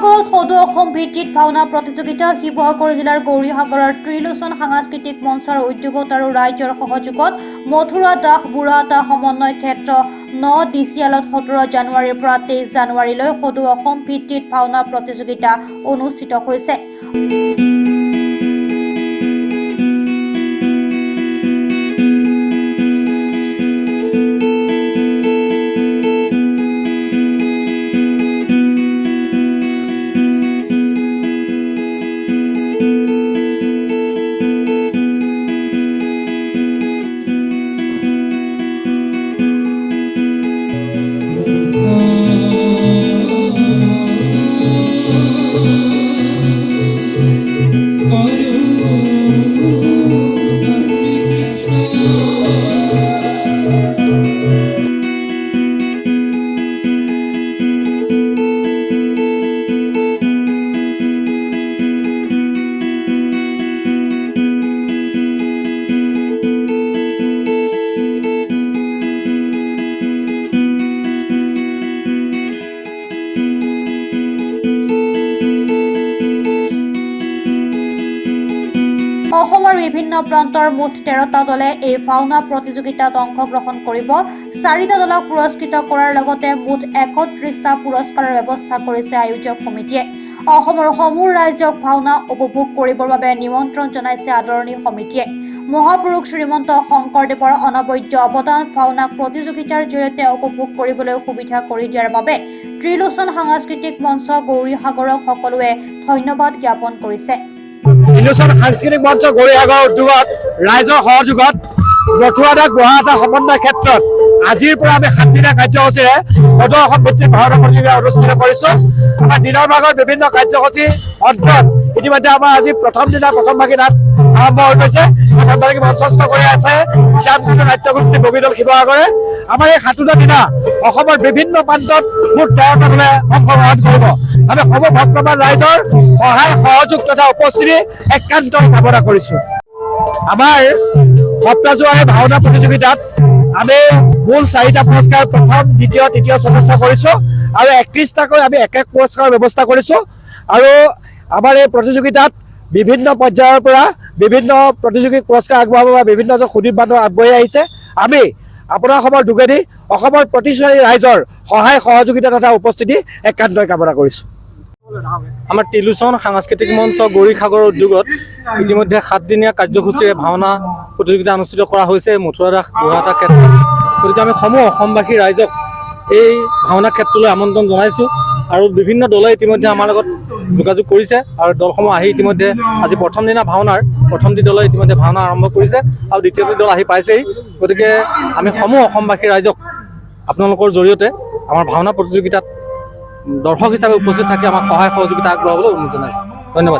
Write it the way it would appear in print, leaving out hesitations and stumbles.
গৌৰীসাগৰত সদৌ অসম ভিত্তিত ভাওনা প্ৰতিযোগিতা শিৱসাগৰ জিলাৰ গৌৰীসাগৰৰ ত্ৰিলোচন সাংস্কৃতিক মঞ্চৰ উদ্যোগত আৰু ৰাইজৰ সহযোগত মথুৰা দাস বুঢ়াতা সমন্বয় ক্ষেত্ৰ 9 ডিচিএলত 17 জানুৱাৰীৰ পৰা 23 জানুৱাৰীলৈ সদৌ অসম ভিত্তিত ভাওনা প্ৰতিযোগিতা অনুষ্ঠিত হৈছে। অসমৰ বিভিন্ন প্ৰান্তৰ মুঠ 13টা দলে এই ভাওনা প্ৰতিযোগিতাত অংশগ্ৰহণ কৰিব। 4টা দলক পুৰস্কৃত কৰাৰ লগতে মুঠ 31টা পুৰস্কাৰৰ ব্যৱস্থা কৰিছে আয়োজক সমিতিয়ে। অসমৰ সমূহ ৰাইজক ভাওনা উপভোগ কৰিবৰ বাবে নিমন্ত্ৰণ জনাইছে আদৰণি সমিতিয়ে। মহাপুৰুষ শ্ৰীমন্ত শংকৰদেৱৰ অনবদ্য অৱদান ভাওনা প্ৰতিযোগিতাৰ জৰিয়তে উপভোগ কৰিবলৈ সুবিধা কৰি দিয়াৰ বাবে ত্ৰিলোচন সাংস্কৃতিক মঞ্চ গৌৰীসাগৰক সকলোৱে ধন্যবাদ জ্ঞাপন কৰিছে। ত্ৰিলোচন সাংস্কৃতিক মঞ্চ গৌৰীসাগৰ উদ্যোগত ৰাইজৰ সহযোগত মথুৰা দাস বুঢ়াতা সমন্বয় ক্ষেত্ৰত আজিৰ পৰা আমি 7 দিনীয়া কাৰ্যসূচীৰে সদৌ অসম ভিত্তিত ভাওনা প্ৰতিযোগিতা অনুষ্ঠিত কৰিছোঁ। আমাৰ দিনৰ ভাগত বিভিন্ন কাৰ্যসূচী অন্তত ইতিমধ্যে আমাৰ আজি প্ৰথম ভাগী নাট আৰম্ভ হৈ গৈছে। প্ৰথমভাগী মঞ্চস্থ কৰি আছে শ্যামকুণ্ড নাট্যগোষ্ঠী বগীদল শিৱসাগৰে। আমাৰ এই 7টা দিনা অসমৰ বিভিন্ন প্ৰান্তত মুঠ 13টা দলে অংশগ্ৰহণ কৰিব। আমি সমূহ ভক্তমান ৰাইজৰ সহায় সহযোগ তথা উপস্থিতি একান্ত কামনা কৰিছোঁ। আমাৰ সপ্তাহজোৰা এই ভাওনা প্ৰতিযোগিতাত আমি মূল 4টা পুৰস্কাৰ প্ৰথম, দ্বিতীয়, তৃতীয়, চতুৰ্থ কৰিছোঁ আৰু 31টাকৈ আমি এক পুৰস্কাৰৰ ব্যৱস্থা কৰিছোঁ। আৰু আমাৰ এই প্ৰতিযোগিতাত বিভিন্ন পৰ্যায়ৰ পৰা বিভিন্ন প্ৰতিযোগিক পুৰস্কাৰ আগবঢ়াব পৰা বিভিন্ন সুদীপ বান্ধৱ আগবাঢ়ি আহিছে। আমি আপোনাৰ অসমৰ যোগেদি অসমৰ প্ৰতিষ্ঠানী ৰাইজৰ সহায় সহযোগিতা তথা উপস্থিতি একান্তই কামনা কৰিছোঁ। আমাৰ ত্ৰিলোচন সাংস্কৃতিক মঞ্চ গৌৰীসাগৰ উদ্যোগত ইতিমধ্যে 7 দিনীয়া কাৰ্যসূচীৰে ভাওনা প্ৰতিযোগিতা অনুষ্ঠিত কৰা হৈছে মথুৰা দাস বুঢ়াতা ক্ষেত্ৰত। গতিকে আমি সমূহ অসমবাসী ৰাইজক এই ভাওনা ক্ষেত্ৰলৈ আমন্ত্ৰণ জনাইছোঁ আৰু বিভিন্ন দলে ইতিমধ্যে আমাৰ লগত যোগাযোগ কৰিছে আৰু দলসমূহ আহি ইতিমধ্যে আজি প্ৰথম দিনা ভাওনাৰ প্ৰথমটি দলে ইতিমধ্যে ভাওনা আৰম্ভ কৰিছে আৰু দ্বিতীয়টি দল আহি পাইছেহি। গতিকে আমি সমূহ অসমবাসী ৰাইজক আপোনালোকৰ জৰিয়তে আমাৰ ভাওনা প্ৰতিযোগিতাত দৰ্শক হিচাপে উপস্থিত থাকি আমাক সহায় সহযোগিতা আগবঢ়াবলৈ অনুৰোধ জনাইছোঁ। ধন্যবাদ।